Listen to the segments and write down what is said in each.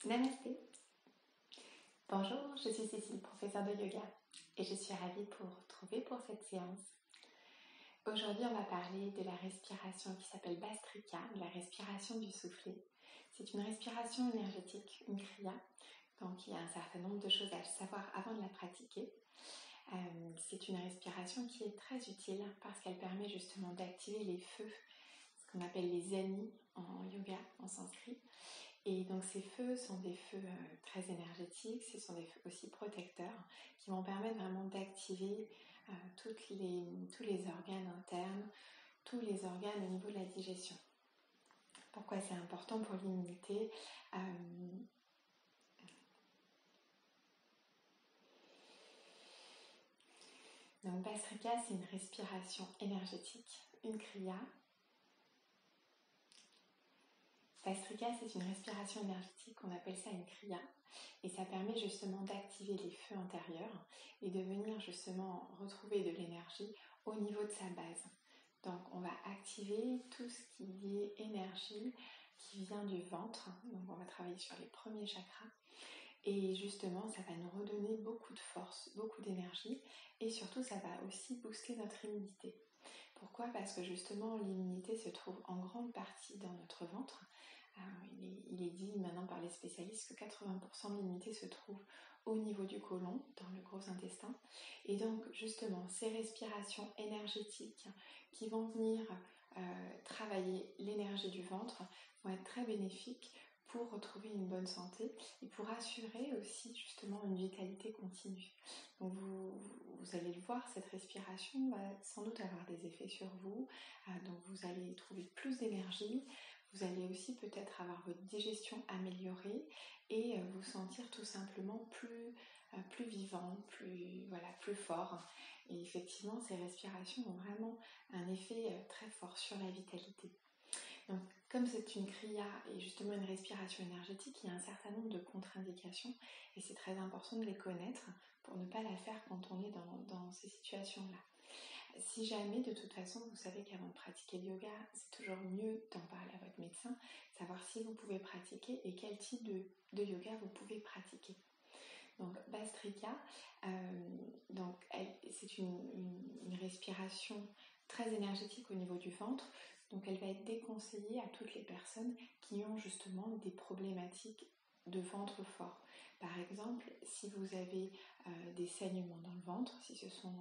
Namasté. Bonjour, je suis Cécile, professeure de yoga, et je suis ravie de vous retrouver pour cette séance. Aujourd'hui, on va parler de la respiration qui s'appelle Bhastrika, la respiration du soufflet. C'est une respiration énergétique, une kriya, donc il y a un certain nombre de choses à savoir avant de la pratiquer. C'est une respiration qui est très utile parce qu'elle permet justement d'activer les feux, ce qu'on appelle les anis en yoga, en sanskrit. Et donc ces feux sont des feux très énergétiques, ce sont des feux aussi protecteurs qui vont permettre vraiment d'activer tous les organes internes, tous les organes au niveau de la digestion. Pourquoi c'est important pour l'immunité? Donc Bhastrika, c'est une respiration énergétique, une kriya. Bhastrika, c'est une respiration énergétique, on appelle ça une kriya, et ça permet justement d'activer les feux intérieurs et de venir justement retrouver de l'énergie au niveau de sa base. Donc on va activer tout ce qui est énergie qui vient du ventre, donc on va travailler sur les premiers chakras, et justement ça va nous redonner beaucoup de force, beaucoup d'énergie, et surtout ça va aussi booster notre immunité. Pourquoi ? Parce que justement l'immunité se trouve en grande partie dans notre ventre. Il est dit maintenant par les spécialistes que 80% de l'immunité se trouve au niveau du côlon, dans le gros intestin. Et donc justement ces respirations énergétiques qui vont venir travailler l'énergie du ventre vont être très bénéfiques pour retrouver une bonne santé et pour assurer aussi justement une vitalité continue. Donc vous allez le voir, cette respiration va sans doute avoir des effets sur vous, donc vous allez trouver plus d'énergie, vous allez aussi peut-être avoir votre digestion améliorée et vous sentir tout simplement plus vivant, plus fort. Et effectivement, ces respirations ont vraiment un effet très fort sur la vitalité. Donc, comme c'est une kriya et justement une respiration énergétique, il y a un certain nombre de contre-indications et c'est très important de les connaître pour ne pas la faire quand on est dans ces situations-là. Si jamais, de toute façon, vous savez qu'avant de pratiquer le yoga, c'est toujours mieux d'en parler à votre médecin, savoir si vous pouvez pratiquer et quel type de yoga vous pouvez pratiquer. Donc, Bhastrika, c'est une respiration très énergétique au niveau du ventre. Donc, elle va être déconseillée à toutes les personnes qui ont justement des problématiques de ventre fort. Par exemple, si vous avez des saignements dans le ventre, si ce sont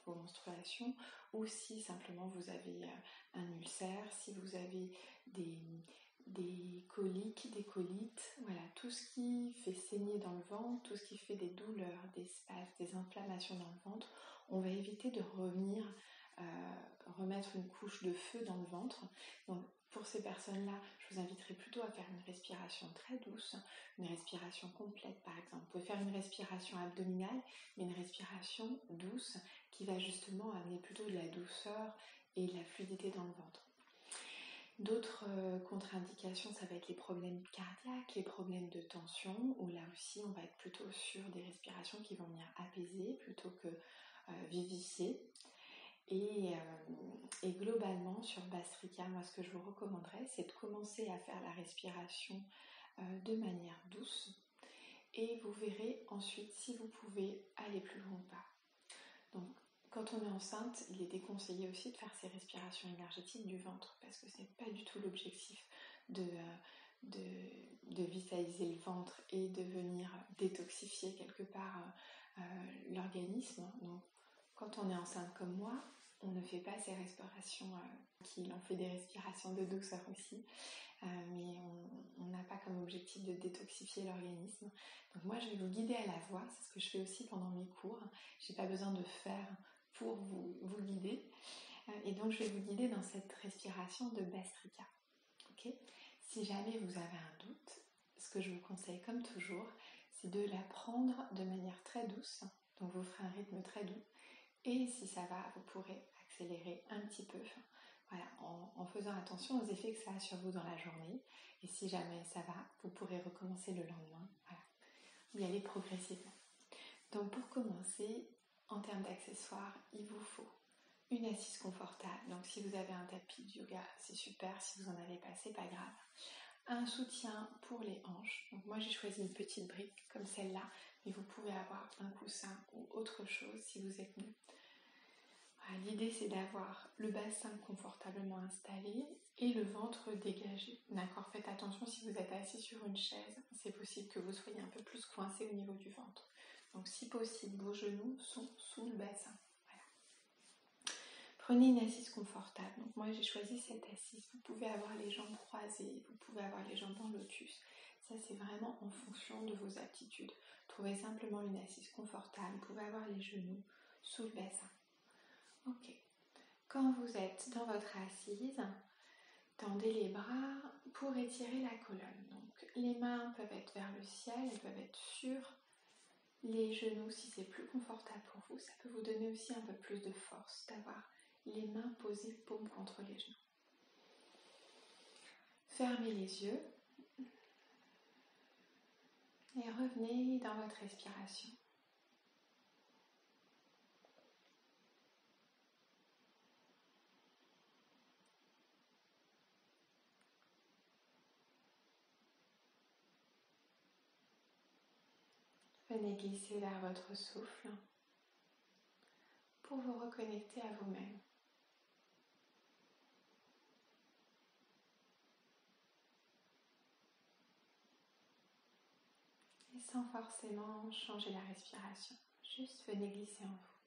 vos menstruations, ou si simplement vous avez un ulcère, si vous avez des coliques, des colites, tout ce qui fait saigner dans le ventre, tout ce qui fait des douleurs, des spasmes, des inflammations dans le ventre, on va éviter de remettre une couche de feu dans le ventre. Donc pour ces personnes-là, je vous inviterai plutôt à faire une respiration très douce, une respiration complète par exemple. Vous pouvez faire une respiration abdominale, mais une respiration douce qui va justement amener plutôt de la douceur et de la fluidité dans le ventre. D'autres contre-indications, ça va être les problèmes cardiaques, les problèmes de tension, où là aussi on va être plutôt sur des respirations qui vont venir apaiser plutôt que vivifier. Et globalement sur Bhastrika, moi ce que je vous recommanderais, c'est de commencer à faire la respiration de manière douce et vous verrez ensuite si vous pouvez aller plus loin ou pas. Donc quand on est enceinte, il est déconseillé aussi de faire ces respirations énergétiques du ventre parce que ce n'est pas du tout l'objectif de vitaliser le ventre et de venir détoxifier quelque part l'organisme. Donc quand on est enceinte comme moi, on ne fait pas ces respirations tranquilles, on fait des respirations de douceur aussi, mais on n'a pas comme objectif de détoxifier l'organisme. Donc moi je vais vous guider à la voix, c'est ce que je fais aussi pendant mes cours, je n'ai pas besoin de faire pour vous guider, et donc je vais vous guider dans cette respiration de Bhastrika. Okay ? Si jamais vous avez un doute, ce que je vous conseille comme toujours, c'est de la prendre de manière très douce, donc vous ferez un rythme très doux. Et si ça va, vous pourrez accélérer un petit peu, en faisant attention aux effets que ça a sur vous dans la journée. Et si jamais ça va, vous pourrez recommencer le lendemain. Y aller progressivement. Donc pour commencer, en termes d'accessoires, il vous faut une assise confortable. Donc si vous avez un tapis de yoga, c'est super. Si vous n'en avez pas, c'est pas grave. un soutien pour les hanches. Donc moi j'ai choisi une petite brique comme celle-là, mais vous pouvez avoir un coussin ou autre chose si vous êtes nu. Voilà, l'idée c'est d'avoir le bassin confortablement installé et le ventre dégagé. D'accord, faites attention si vous êtes assis sur une chaise, c'est possible que vous soyez un peu plus coincé au niveau du ventre. Donc si possible, vos genoux sont sous le bassin. Prenez une assise confortable. Donc moi j'ai choisi cette assise. Vous pouvez avoir les jambes croisées, vous pouvez avoir les jambes en lotus. Ça c'est vraiment en fonction de vos aptitudes. Trouvez simplement une assise confortable. Vous pouvez avoir les genoux sous le bassin. Ok. Quand vous êtes dans votre assise, tendez les bras pour étirer la colonne. Donc les mains peuvent être vers le ciel, elles peuvent être sur les genoux si c'est plus confortable pour vous. Ça peut vous donner aussi un peu plus de force d'avoir les mains posées paume contre les genoux. Fermez les yeux et revenez dans votre respiration. Venez glisser vers votre souffle pour vous reconnecter à vous-même. Et sans forcément changer la respiration, juste venez glisser en vous.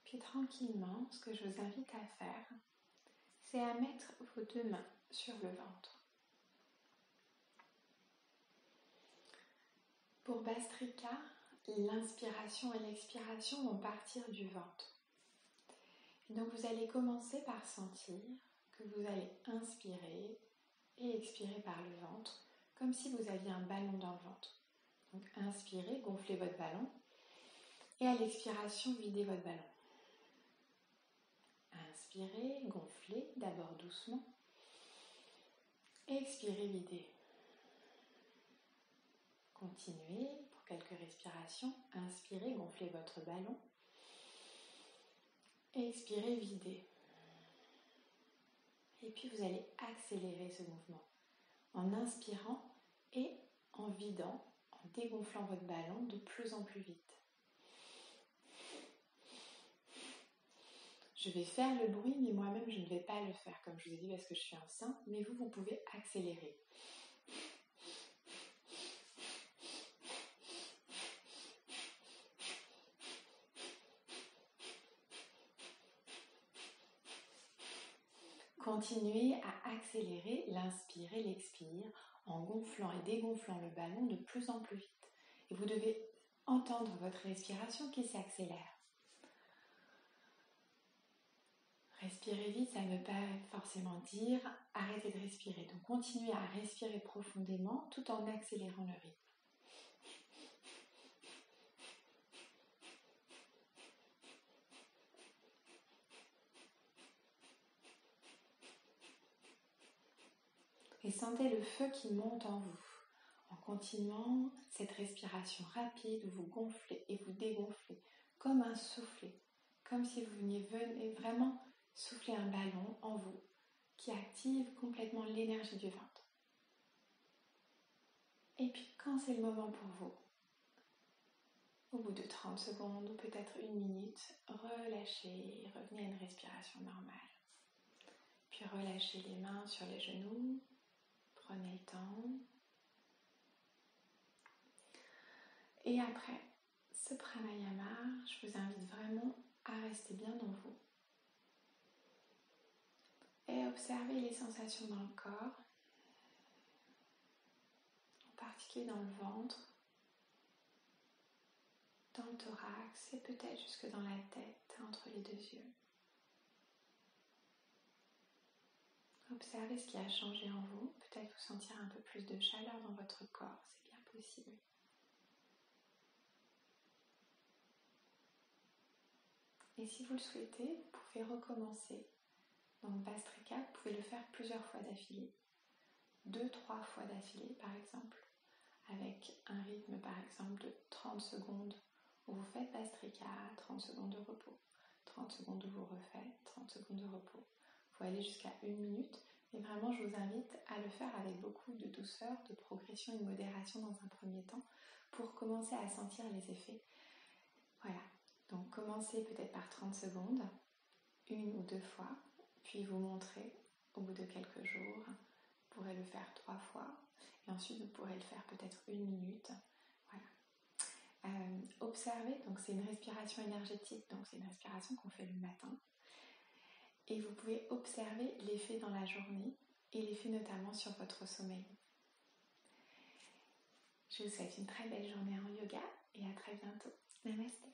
Puis tranquillement, ce que je vous invite à faire, c'est à mettre vos deux mains sur le ventre. Pour Bastrika, l'inspiration et l'expiration vont partir du ventre. Donc vous allez commencer par sentir que vous allez inspirer et expirer par le ventre, comme si vous aviez un ballon dans le ventre. Donc inspirez, gonflez votre ballon, et à l'expiration, videz votre ballon. Inspirez, gonflez, d'abord doucement, expirez, videz. Continuez pour quelques respirations, inspirez, gonflez votre ballon, expirez, videz. Et puis vous allez accélérer ce mouvement en inspirant et en vidant, en dégonflant votre ballon de plus en plus vite. Je vais faire le bruit, mais moi-même je ne vais pas le faire comme je vous ai dit parce que je suis enceinte, mais vous pouvez accélérer. Continuez à accélérer l'inspire et l'expire en gonflant et dégonflant le ballon de plus en plus vite. Et vous devez entendre votre respiration qui s'accélère. Respirer vite, ça ne veut pas forcément dire arrêter de respirer. Donc continuez à respirer profondément tout en accélérant le rythme. Et sentez le feu qui monte en vous. En continuant cette respiration rapide où vous gonflez et vous dégonflez comme un soufflet, comme si vous veniez vraiment souffler un ballon en vous qui active complètement l'énergie du ventre. Et puis quand c'est le moment pour vous, au bout de 30 secondes ou peut-être une minute, relâchez et revenez à une respiration normale. Puis relâchez les mains sur les genoux, prenez le temps. Et après ce pranayama, je vous invite vraiment à rester bien en vous et observer les sensations dans le corps, en particulier dans le ventre, dans le thorax et peut-être jusque dans la tête, entre les deux yeux. Observez ce qui a changé en vous, peut-être vous sentir un peu plus de chaleur dans votre corps, c'est bien possible. Et si vous le souhaitez, vous pouvez recommencer. Donc Bastrika, vous pouvez le faire plusieurs fois d'affilée, 2-3 fois d'affilée par exemple, avec un rythme par exemple de 30 secondes où vous faites Bhastrika, 30 secondes de repos, 30 secondes où vous refaites, 30 secondes de repos. Vous pouvez aller jusqu'à 1 minute, mais vraiment je vous invite à le faire avec beaucoup de douceur, de progression et de modération dans un premier temps pour commencer à sentir les effets. Voilà, donc commencez peut-être par 30 secondes, 1 ou 2 fois, puis vous montrez au bout de quelques jours. Vous pourrez le faire 3 fois et ensuite vous pourrez le faire peut-être 1 minute. Voilà. Observez, donc c'est une respiration énergétique, donc c'est une respiration qu'on fait le matin. Et vous pouvez observer l'effet dans la journée et l'effet notamment sur votre sommeil. Je vous souhaite une très belle journée en yoga et à très bientôt. Namasté.